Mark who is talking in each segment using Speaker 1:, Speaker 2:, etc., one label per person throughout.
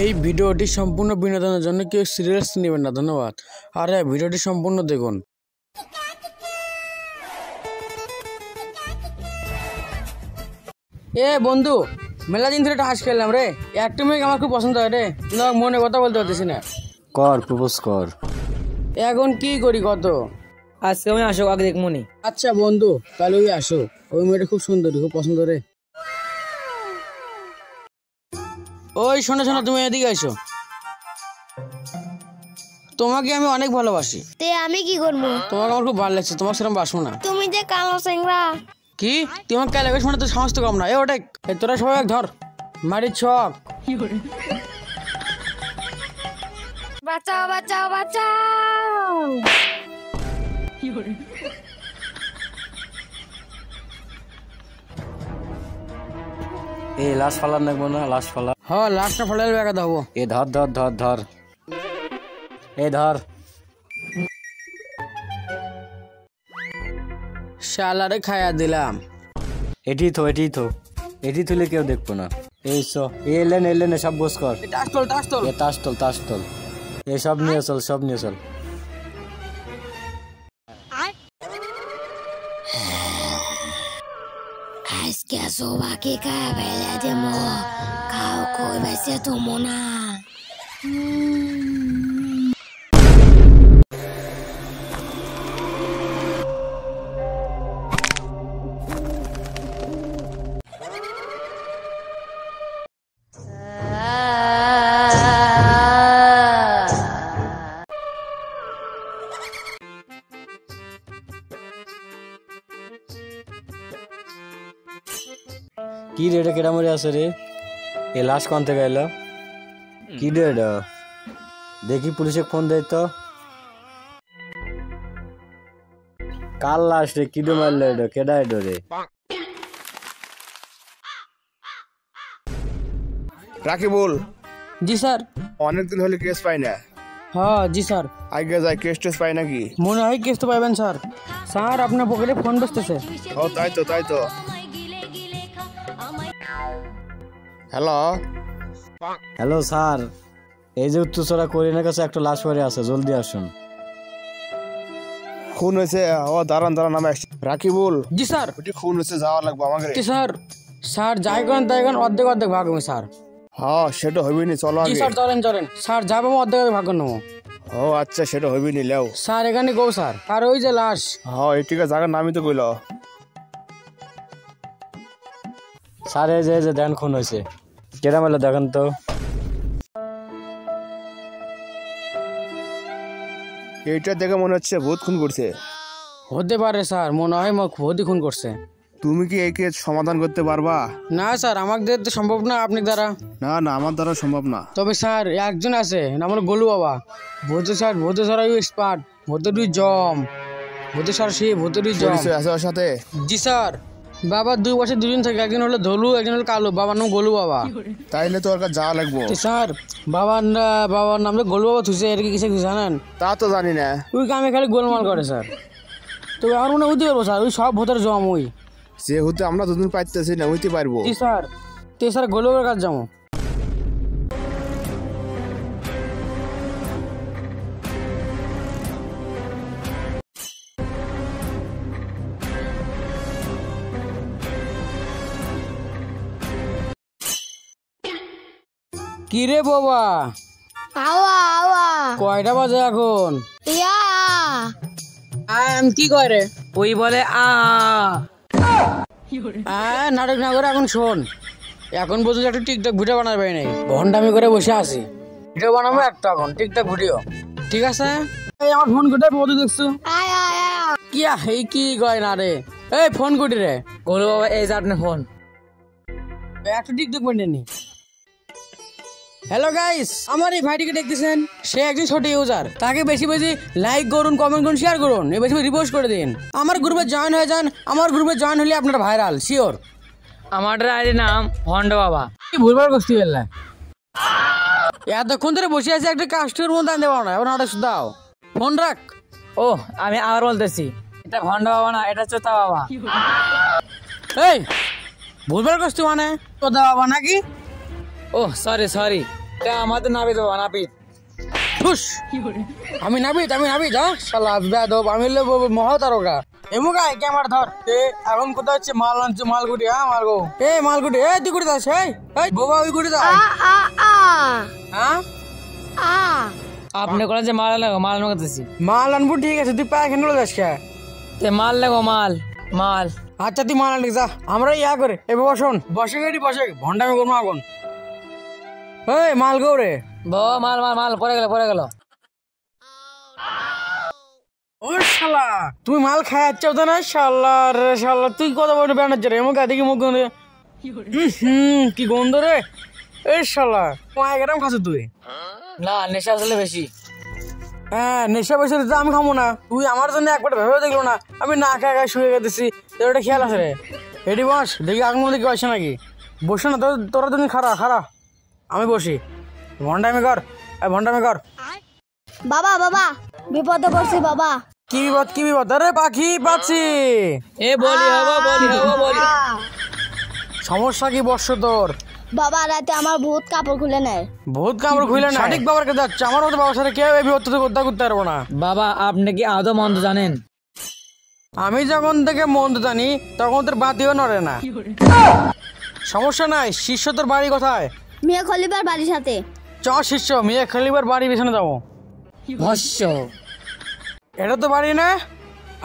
Speaker 1: এই ভিডিওটি সম্পূর্ণ বিনোদনের জন্য কেউ সিরিয়াস নেবেন না, ধন্যবাদ। আর হ্যাঁ, ভিডিওটি সম্পূর্ণ দেখুন। এ বন্ধু, মেলা দিন ধরে একটা হাঁস খেললাম রে, একটা মেয়ে আমার খুব পছন্দ হয় রে, কিন্তু আমার মনে কথা বলতে পারতেছি না।
Speaker 2: কর, প্রপোজ কর।
Speaker 1: এখন কি করি কত?
Speaker 3: আজকে আমি আসো, আগে দেখ মনে।
Speaker 1: আচ্ছা বন্ধু, তাহলে ওই আসো, ওই মেয়েটা খুব সুন্দর, খুব পছন্দ রে। ওই শোনো শোনো, তুমি এদিকে আসো। তোমাকে আমি অনেক ভালোবাসি।
Speaker 4: তে আমি কি করবো?
Speaker 1: তোমাকে আমার খুব ভালো লাগছে, তোমাকে সেরকম বাসবো না।
Speaker 4: তুমি যে কালো সিংড়া।
Speaker 1: কি তোমার কালে শোনা তো সাহস তো কম না। এ ওটা তোরা সবাই ধর মারির ছক।
Speaker 4: বাঁচাও বাঁচাও বাঁচাও।
Speaker 2: এই লাশ ফালার নাকবো না, লাশ ফালা।
Speaker 1: হ্যাঁ, লাশটা ফলাইলে বেকা দেবো।
Speaker 2: এ ধর ধর ধর ধর, এ ধর।
Speaker 1: শালারে খায়া দিলাম।
Speaker 2: এটি তুলে কেউ দেখবো না। এই এলেন সব গোস কর।
Speaker 1: টাস্টল টাস্টল
Speaker 2: এ তাস তোল এ সব নিয়ে চল, সব নিয়ে চল।
Speaker 4: আজকে সবাইকে খায় ফেলে দেবো, খাও কই বেঁচে তুমি না।
Speaker 2: কি রে, এটা কেটা মরে আছে রে? এ লাশ কোন থেকে এলো? কি রে এটা? দেখি পুলিশে ফোন দেয় তো। কাল লাশ রে, কি মারলো এটা? কেডা এটা রে?
Speaker 5: রাকিবুল।
Speaker 1: জি স্যার।
Speaker 5: অনেকদিন হলে কেস পাই না।
Speaker 1: হ্যাঁ জি স্যার।
Speaker 5: আগে যাই, কেস টেস পাই নাকি?
Speaker 1: মনে হয় কেস তো পাইবেন স্যার। স্যার আপনার পকেটে ফোন বসতেছে।
Speaker 5: ও তাই তো।
Speaker 2: হ্যালো স্যার, এই যে উত্তরচড়া করিনার কাছে একটা লাশ পড়ে আছে, জলদি আসুন।
Speaker 5: খুন হয়েছে? ও দাঁড়ান নামে আসছি। রাকিবুল।
Speaker 1: জি স্যার।
Speaker 5: ওটি খুন হয়েছে, যাওয়া লাগবে আমাকে।
Speaker 1: কি স্যার? স্যার যাই করেন তাই করেন, অর্ধেক ভাগ হবে স্যার।
Speaker 5: হ্যাঁ সেটা হইবি নি, চলো
Speaker 1: জি
Speaker 5: আগে।
Speaker 1: স্যার, চলেন স্যার, যাবো অর্ধেক ভাগ নেবো।
Speaker 5: ও আচ্ছা, সেটা হইবি নি, লেও
Speaker 1: স্যার এখানে গো স্যার। আর ওই যে লাশ।
Speaker 5: হ্যাঁ এই ঠিক আছে, জায়গার নামই তো কইল।
Speaker 2: স্যার এই যে দেন খুন হয়েছে। কেডা মারলো দেখেন তো।
Speaker 5: এইটা দেখে মনে হচ্ছে ভূত খুন করছে।
Speaker 1: হতে পারে স্যার, মনে হয় ভূতই খুন করছে।
Speaker 5: তুমি কি এই কেস সমাধান করতে পারবা?
Speaker 1: না স্যার, আমাদের তো সম্ভব না, আপনি দ্বারা।
Speaker 5: না আমার দ্বারা সম্ভব না।
Speaker 1: তবে স্যার একজন আছে, নাম হলো গোলু বাবা। ভূত স্যার এক্সপার্ট, ভূতেরই জম। ভূত স্যার সে ভূতেরই জম
Speaker 5: আছে ওর সাথে।
Speaker 1: জি স্যার। বাবা 2 বছর দুজন থাকে, একজন হলো ধলু, একজন হলো কালু। বাবার নাম গোলু বাবা।
Speaker 5: তাইলে তো ওর কাছে যাওয়া লাগবো।
Speaker 1: স্যার বাবার নাম তো গোলু বাবা থুসে, এর কি কিছু জানেন?
Speaker 5: তা তো জানি না।
Speaker 1: ওই কামে খালি গোলমাল করে স্যার। তো আমার মনে হইতে পারবো স্যার, ওই সব ভূতের জম ওই।
Speaker 5: যে হতে আমরা দুদিন পাইতেছি না, হইতে পারবো।
Speaker 1: জি স্যার। তো স্যার গোলু বাবার কাছে যাবো। কি রে বাবা?
Speaker 4: আওয়া
Speaker 1: কয়টা বাজে এখন?
Speaker 4: ইয়া
Speaker 1: কি কয় রে?
Speaker 3: ওই বলে
Speaker 1: নাটক না করে এখন শোন। এখন পর্যন্ত একটা টিকটক ভিডিও বানাবে নাই, ঘন্টামি করে বসে আছি। ভিডিও বানাবো একটা, এখন টিকটক ভিডিও, ঠিক আছে? এই আমার ফোন কোথায় বন্ধু দেখছো? কি এই কি কয় না রে? এই ফোন কোটি রে?
Speaker 3: গোলু বাবা, এই যে আপনার ফোন।
Speaker 1: একটা টিকটক বানিয়ে নি। হ্যালো গাইস, আমার এই ভাইটিকে দেখতেছেন, সে একজন ছোট ইউজার। তাকে বেশি বেশি লাইক করুন, কমেন্ট করুন, শেয়ার করুন, বেশি রিপোস্ট করে দিন। আমার গ্রুপে জয়েন হয়ে যান। আমার গ্রুপে জয়েন হলে আপনারা ভাইরাল শিওর।
Speaker 3: আমার আইডি নাম ভন্ড বাবা।
Speaker 1: কি ভুলবার করছি বললা? এতক্ষণ ধরে বসে আছে, একটা কাস্টমার মধ্যে আনতে পারো না, এখন অর্ডার দাও। ফোন রাখ।
Speaker 3: ও আমি আবার বলতেছি, এটা ভন্ড বাবা না, এটা চোতা বাবা।
Speaker 1: এই ভুলবার করছি মানে? চোতা বাবা নাকি?
Speaker 3: ও সরি সরি, তা আমাদের নাবি দেবো নাবি।
Speaker 1: ঠুস আমি নাবিদ হ্যাঁ শালা বেয়াদব আমি হলো মহাতারকা এমুকাই ক্যামেরা ধর এ এখন কোথায় হচ্ছে মাল আনছে মালগুটি হ্যাঁ মালগো এ মালগুটি এ তুই গুটি দাস এই বাবা ওই গুটি দাস হ্যাঁ
Speaker 3: আপনি কোন যে মাল লাগো মাল নগতেছি
Speaker 1: মাল আনবো ঠিক আছে তুই পায়ে খেলে যাস কে
Speaker 3: তে মাল লাগো মাল মাল।
Speaker 1: আচ্ছা তুই মাল আনিস যা আমরা ইয়া করে এ বাবা শোন বসে গাড়ি বসে ভন্ডামি করবো এখন এই মাল গো রে
Speaker 3: বাবা মাল মাল মাল পরে গেল
Speaker 1: ও শালা তুই মাল খাই যাচ্ছাও তো না শালা রে শালা তুই কত বড় ব্যানার রে এমন দেখি মুখ গন্ধ কি গন্ধ রে এ শালা কয় গ্রাম খাচ্ছ তুই
Speaker 3: না নেশা আসলে বেশি।
Speaker 1: হ্যাঁ নেশা পয়সা দিতে আমি খাবো না তুই আমার জন্য একবার ভেবে দেখলো না আমি না খাই খাই শুয়ে গেছি তোর একটা খেয়াল আছে রে এটি বস দেখি আগুন মধ্যে কেউ আসে নাকি বসে না তোরা তুমি খারা আমি বসি ভন্ডামি কর ভন্ডামি কর
Speaker 4: বাবা বাবা বিপদে পড়ছি বাবা।
Speaker 1: কি বিপদ আরে পাখি পাচ্ছি
Speaker 3: এ বলি বলি
Speaker 1: সমস্যা কি বর্ষ তোর
Speaker 4: বাবা রাতে আমার ভূত কাপড় খুলে নেয়।
Speaker 1: ভূত কামড় খুলে না সঠিক বাবার কাছে যাচ্ছে আমার মতো বাবার সাথে কেউ এই বিপদ থেকে উদ্ধার করতে পারবো না।
Speaker 3: বাবা আপনি কি আদৌ মন্দ জানেন?
Speaker 1: আমি যখন থেকে মন্দ জানি তখন তোর বাতিও নড়ে না। সমস্যা নাই শিষ্য তোর বাড়ি কোথায়?
Speaker 4: মিয়া খলিবার বাড়ির সাথে।
Speaker 1: চ শিষ্য মেয়ে খেলিবার বাড়ি পিছনে যাবো।
Speaker 3: ভস্য
Speaker 1: এটা তো বাড়ি না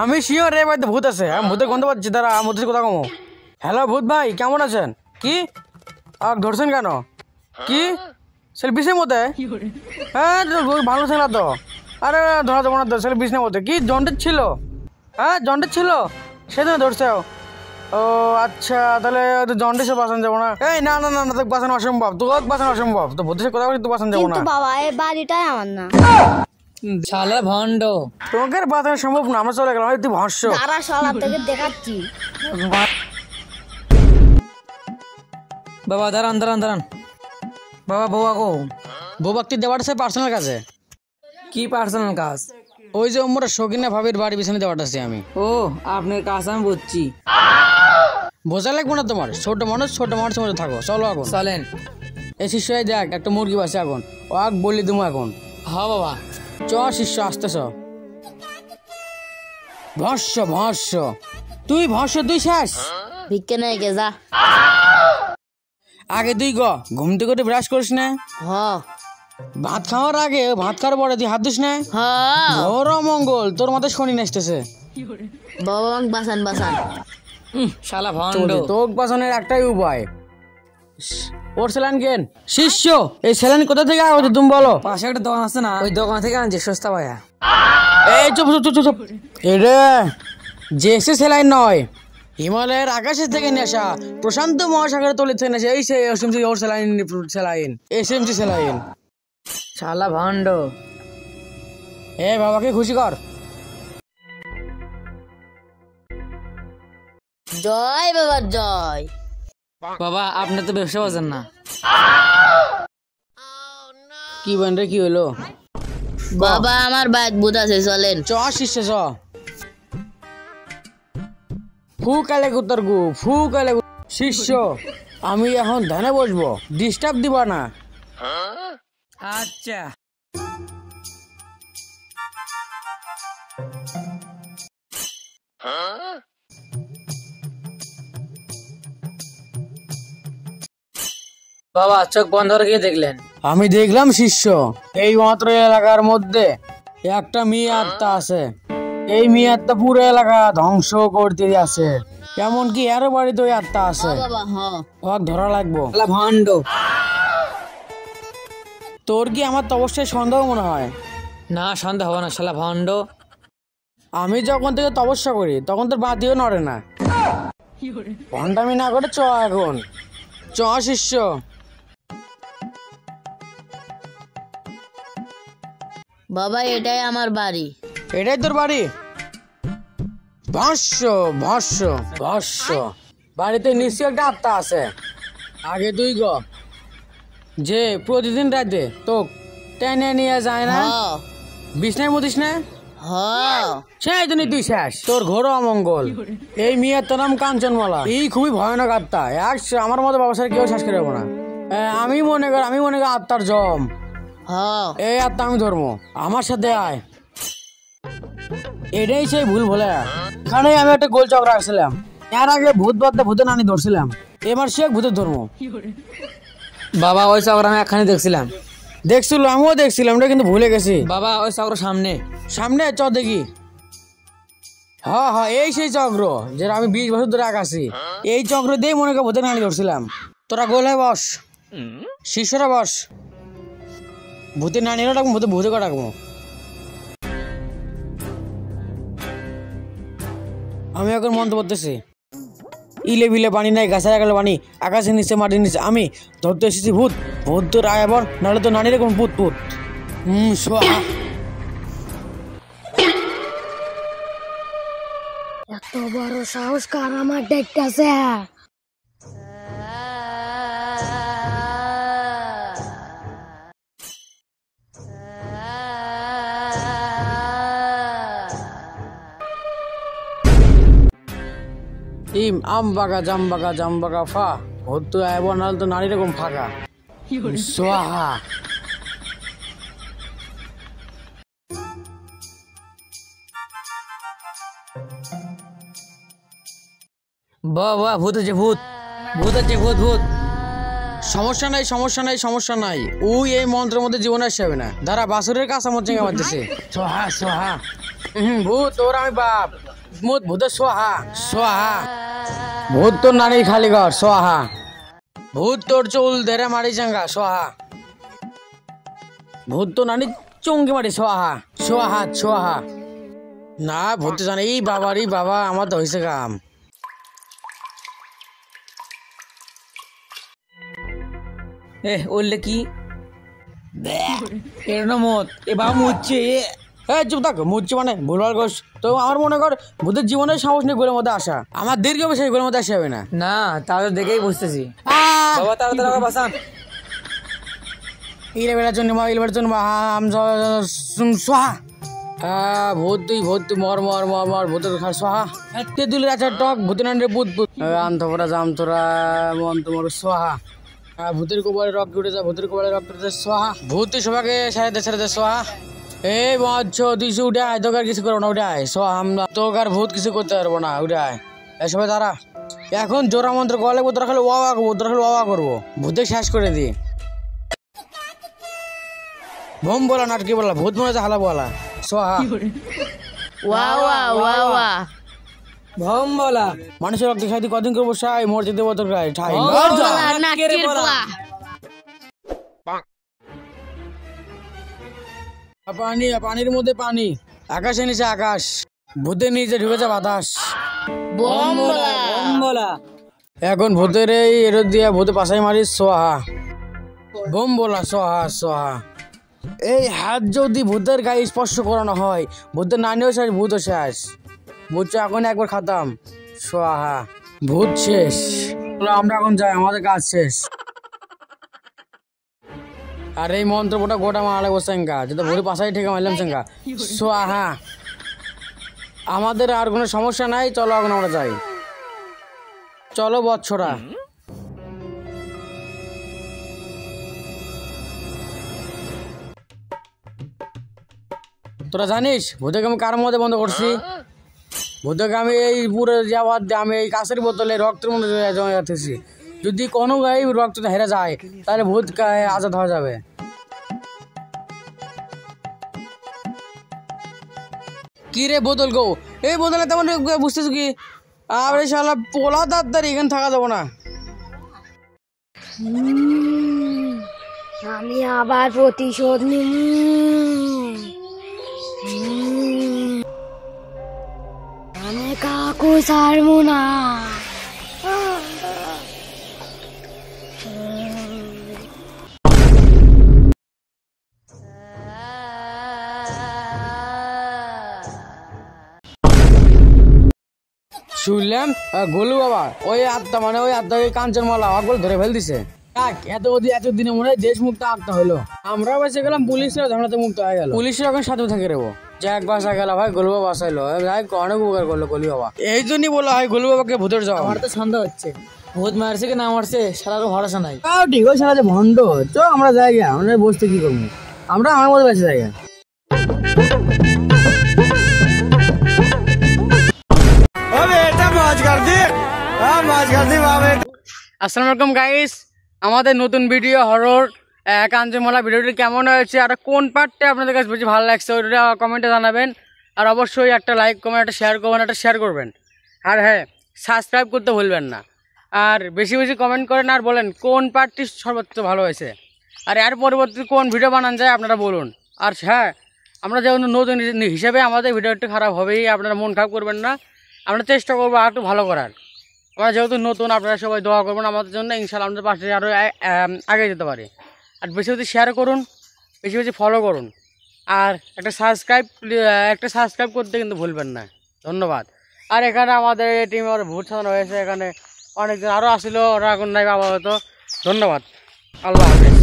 Speaker 1: আমি শিওর রে বাড়িতে ভূত আছে আমি ভূতের গন্ধ পাচ্ছি তারা ভূতের কথা কমো। হ্যালো ভূত ভাই কেমন আছেন? কি ধরছেন কেন? কি সেলফিসের মধ্যে? হ্যাঁ ভালো ছিল তো আরে ধরা যাবো না তো সেলফিসের মধ্যে কি জন্ডের ছিল? হ্যাঁ জন্ডের ছিল সেদিন ধরছে ও আচ্ছা তাহলে জন্ডিসে বাঁচানো যাবো না। এই না না না না তোকে বাঁচানো অসম্ভব তোকে বাঁচানো অসম্ভব তো ভূতের কথা বলি তো বাঁচানো যাবো না।
Speaker 4: কিন্তু বাবা এই বাড়িটাই আমার না।
Speaker 3: শালা ভণ্ড
Speaker 1: তোমাকে বাঁচানো সম্ভব না আমরা চলে গেলাম তুই ভস্য
Speaker 4: তারা সব থেকে দেখাচ্ছি।
Speaker 3: বাবা দাঁড়ান বাবা বউয়া গো
Speaker 1: বৌবাক্তি দেওয়াটা সে পার্সোনাল কাছে
Speaker 3: কি পার্সোনাল কাজ?
Speaker 1: ওই যে ওমরা শকিনা ভাবির বাড়ি পিছনে দেওয়াটা আছে আমি।
Speaker 3: ও আপনার কাজ আমি বুঝছি
Speaker 1: বোঝা লাগবে না তোমার ছোট মানুষের মধ্যে থাকো চলো এখন
Speaker 3: চলেন।
Speaker 1: এই শিষ্য দেখ একটা মুরগি বাসে এখন ও আগ বলি তুমি এখন
Speaker 3: হ্যাঁ বাবা
Speaker 1: চ শিষ্য আসতেছ ভস্য তুই শেষ
Speaker 4: ভিক্ষে নেই গে যা
Speaker 1: আগে তুই ঘুম থেকে করে ব্রাশ করিস না?
Speaker 4: হ
Speaker 1: ভাত খাওয়ার আগে ভাত খাওয়ার পরে তুই হাত দিস না?
Speaker 4: হ
Speaker 1: ওর মঙ্গল তোর মাথায় শনি আসতেছে।
Speaker 4: বাবা বাঁচান
Speaker 3: শালা ভণ্ড
Speaker 1: তোক বাঁচানোর একটাই উপায় ওর স্যালাইন কেন শিষ্য এই স্যালাইন কোথা থেকে আগে তুমি বলো?
Speaker 3: পাশে একটা দোকান আছে না ওই দোকান থেকে আনছি সস্তা ভাইয়া।
Speaker 1: এই চুপ এটা জেসে স্যালাইন নয় হিমালয়ের আকাশের থেকে নেশা প্রশান্ত মহাসাগরে তলে থেকে নেশা এই এসএমসি ওর স্যালাইন এসএমসি স্যালাইন।
Speaker 3: শালা ভণ্ড
Speaker 1: এ বাবাকে খুশি কর।
Speaker 4: জয় বাবা জয়।
Speaker 3: বাবা আপনি তো ব্যবসা বাজেন না।
Speaker 1: কি বোন রে কি হলো?
Speaker 4: বাবা আমার বাইক বুধ আছে চলেন।
Speaker 1: চ শিষ্য চ ফু কালে শিষ্য আমি এখন ধ্যানে বসবো ডিস্টার্ব দিবা না।
Speaker 3: আচ্ছা বাবা চোখ বন্ধ রেখে দেখলেন?
Speaker 1: আমি দেখলাম শিষ্য এই মাত্র এলাকার মধ্যে একটা মেয়ে আত্মা আছে। এই মেয়ে আত্মা পুরো এলাকা ধ্বংস করতে আছে এমনকি এরও বাড়িতে ওই আত্মা আছে
Speaker 4: বাবা হ
Speaker 1: ওকে ধরা লাগবো।
Speaker 3: শালা ভণ্ড
Speaker 1: তোর কি আমার তো অবশ্যই সন্দেহ মনে হয়?
Speaker 3: না সন্দেহ হবে না শালা ভণ্ড।
Speaker 1: আমি যখন থেকে তপস্যা করি তখন তোর বাতিও নড়ে না। ভণ্ডামি না করে চ এখন চ শিষ্য।
Speaker 4: বাবা এটাই আমার বাড়ি।
Speaker 1: এটাই তোর বাড়ি? ভস্য বাড়িতে নিশ্চয়ই একটা আত্মা আছে। আগে তুই যে প্রতিদিন রাতে তো টেনে নিয়ে যায় না বিছনায় মতিস না? সেই জন্য তুই শেষ তোর ঘোর অমঙ্গল। এই মেয়ের তোর নাম কাঞ্চনমালা এই খুবই ভয়ানক আত্মা আমার মতো বাবা সাথে কেউ শেষ করে যাবো না। আমি মনে কর আত্মার জম। এই আত্মা আমি ধর্ম, আমার সাথে আয়। এটাই সেই ভুল বলে। এখানে আমি একটা গোল চক্র রাখছিলাম, এর আগে ভূত বাদে ভূতের নানি ধরছিলাম, এবার সে ভূতের ধর্ম।
Speaker 3: বাবা ওই চক্র আমি একখানে দেখছিলাম।
Speaker 1: দেখছিল, আমিও দেখছিলাম, ওটা কিন্তু ভুলে গেছি।
Speaker 3: বাবা ওই চক্র সামনে
Speaker 1: সামনে চ দেখি। হ্যাঁ হ্যাঁ, এই সেই চক্র যেটা আমি 20 বছর ধরে আঁকাছি। এই চক্র দিয়ে মনে কর ভূতের নানি ধরছিলাম। তোরা গোলে বস, শিষ্যরা বস। ভূতের নানিরও ডাকবো, ভূতের ডাকবো। আমি এখন মন্ত্র পড়তেছি। ইলে বিলে পানি নাই, গাছের আগালে পানি, আকাশের নিচে মাটির নিচে আমি ধরতে এসেছি ভূত। ভূত তোর আয় আবার, নাহলে তো নানির কোন পুত পুত। সোহা।
Speaker 4: এত বড় সাহস কার আমার দেখতেছে?
Speaker 1: ইম আম বাগা জাম বাগা জাম বাগা ফা, ভূত তো আয় আবার, নাহলে তো নানির কোন ফাঁকা। সোহা।
Speaker 3: বাবা ভূত আছে, ভূত ভূত আছে, ভূত ভূত।
Speaker 1: সমস্যা নাই, সমস্যা নাই, সমস্যা নাই। ওই এই মন্ত্রের মধ্যে জীবনে আসে হবে না। দাঁড়া, বাসুরের কাছে আমার চেঙ্গা মারতেছে। সোহা সোহা। ভূত তোর আমি বাপ, ভূতের সোহা সোহা। ভূত তোর নানির খালি ঘর সোহা। ভূত তোর চুল ধরে মারি চাঙ্গা সোহা। ভূত তো নানি চঙ্গি মারি সোহা সোহা সোহা। না ভূত জানে, এই বাবারই বাবা, আমার তো হয়েছে কাম।
Speaker 3: ওরলে কি এর না মত, এ বাবা মুচ্ছে।
Speaker 1: হ্যাঁ চুপ থাক, মুচ্ছি মানে ভুলভাল গোস। তো আমার মনে কর ভূতের জীবনের সাহস নিয়ে গোলের মধ্যে আসা, আমার দীর্ঘ বেশি গোলের মধ্যে আসা হবে না।
Speaker 3: না তাহলে দেখেই বুঝতেছি। বাবা তাড়াতাড়ি আমাকে বাঁচান।
Speaker 1: ইলেবেলার জন্য সোহা। ভূত তুই ভূত তুই মর মর মর মর ভূতের খা সোহা। তেঁতুলের আচার টক, ভূতের নান্ডে ভূত ভূত আন্তরা জাম তোরা মন তোমার সোহা। ভূতের কোবালে রক উঠে যা, ভূতের কোবালে রক উঠে যা সোহা। ভূত তুই সবাইকে ছেড়ে দে সোহা। এই মজ্জ তুই উঠে আয়, তোকে আর কিছু করবো না, উঠে আয় সোহা। আমরা তোকে আর ভূত কিছু করতে পারবো না, উঠে আয়। এই সবাই দাঁড়া, এখন জোড়া মন্ত্র গলে তোরা খালি ওয়া করবো, তোরা খালি ওয়া করবো, ভূতে শেষ করে দি। ভোম বলা নাটকি বলা, ভূত মনে হচ্ছে হালা বলা সোহা।
Speaker 3: ভম বলা
Speaker 1: মানুষের রক্ত খাইতে কদিন করবো সাই, মরতে দেবো তোর গায়ে ঠাই। পানি, পানির মধ্যে পানি, আকাশে নিচে আকাশ, ভূতের নিচে ঢুকেছে বাতাস।
Speaker 3: বলা
Speaker 1: এখন ভূতের এই এরো দিয়া ভূতে পাশাই মারি সোহা। বোম বলা সোহা সোহা। এই হাত যদি ভূতের গায়ে স্পর্শ করানো হয়, ভূতের নানিও শেষ, ভূতও শেষ। বুঝছো, এখন একবার খাতাম সোহা। ভূত শেষ, আমরা এখন যাই, আমাদের কাজ শেষ। আর এই মন্ত্রটা গোটা মারা বসেঙ্গা, যেটা ভূতের পাশাই ঠিক মারলাম সেঙ্গা সোহা। আমাদের আর কোনো সমস্যা নাই, চলো এখন আমরা যাই। চলো বৎসরা। তোরা জানিস ভূতকে আমি কার মধ্যে বন্ধ করছি? ভূতকে আমি এই পুরো যাওয়ার দিয়ে আমি এই কাঁচের বোতলে রক্তের মধ্যে জমা যাচ্ছি। যদি কোনো গায়ে রক্ত হেরে যায়, তাহলে ভূত আজাদ হয়ে যাবে। কি রে বোতল গো, এই বোতলে তেমন বুঝতেছ কি? আর এই শালা পোলা তাড়াতাড়ি এখানে থাকা যাবো না।
Speaker 4: আমি আবার প্রতিশোধ নিব। আমি কাকু ছাড়বো না।
Speaker 1: শুনলাম গোলু বাবা ওই আত্মা, মানে ওই আত্মা ওই কাঞ্চনমালা ওগুলো ধরে ফেল দিছে। এতদিনে মনে হয় দেশ মুক্ত আত্মা হইলো। আমরা বেঁচে গেলাম, পুলিশরা ঝামেলাতে মুক্ত হয়ে গেল। পুলিশের এখন সাথে থেকে রেবো। যাক বাসা গেল ভাই, গোলু বাবা বাসাইলো, যাই অনেক উপকার করলো গোলু বাবা। এই জন্যই বলা হয় গোলু বাবাকে ভূতের যাওয়া।
Speaker 3: আমার তো সন্দেহ হচ্ছে ভূত মারছে কি না মারছে সারা ভরসা নাই।
Speaker 1: তাও ঠিক ওই সারা যে ভণ্ড চ আমরা জায়গা আমরা বসতে কি করবো আমরা আমার মতো বেঁচে জায়গা। আসসালামু আলাইকুম গাইস, আমাদের নতুন ভিডিও হরর কাঞ্চনমালা ভিডিওটি কেমন হয়েছে আর কোন পার্টটা আপনাদের কাছে বেশি ভালো লাগছে ওইটা কমেন্টে জানাবেন। আর অবশ্যই একটা লাইক করবেন, একটা শেয়ার করবেন, একটা শেয়ার করবেন। আর হ্যাঁ, সাবস্ক্রাইব করতে ভুলবেন না। আর বেশি বেশি কমেন্ট করেন আর বলেন কোন পার্টটি সর্বোচ্চ ভালো হয়েছে আর এর পরবর্তী কোন ভিডিও বানান যায় আপনারা বলুন। আর হ্যাঁ, আমরা যেহেতু নতুন হিসেবে আমাদের ভিডিওটি খারাপ হবেই, আপনারা মন খারাপ করবেন না। আমরা চেষ্টা করবো আর একটু ভালো করার। আমরা যেহেতু নতুন, আপনারা সবাই দোয়া করবেন আমাদের জন্য, ইনশাআল্লাহ আমাদের পাশে আরও আগে যেতে পারি। আর বেশি বেশি শেয়ার করুন, বেশি বেশি ফলো করুন। আর একটা সাবস্ক্রাইব করতে কিন্তু ভুলবেন না। ধন্যবাদ। আর এখানে আমাদের এই টিমে ভোট সাজানো হয়েছে, এখানে অনেকজন আরও আসছিল, ওরা এখন নাই বাবা হতো। ধন্যবাদ, আল্লাহ হাফেজ।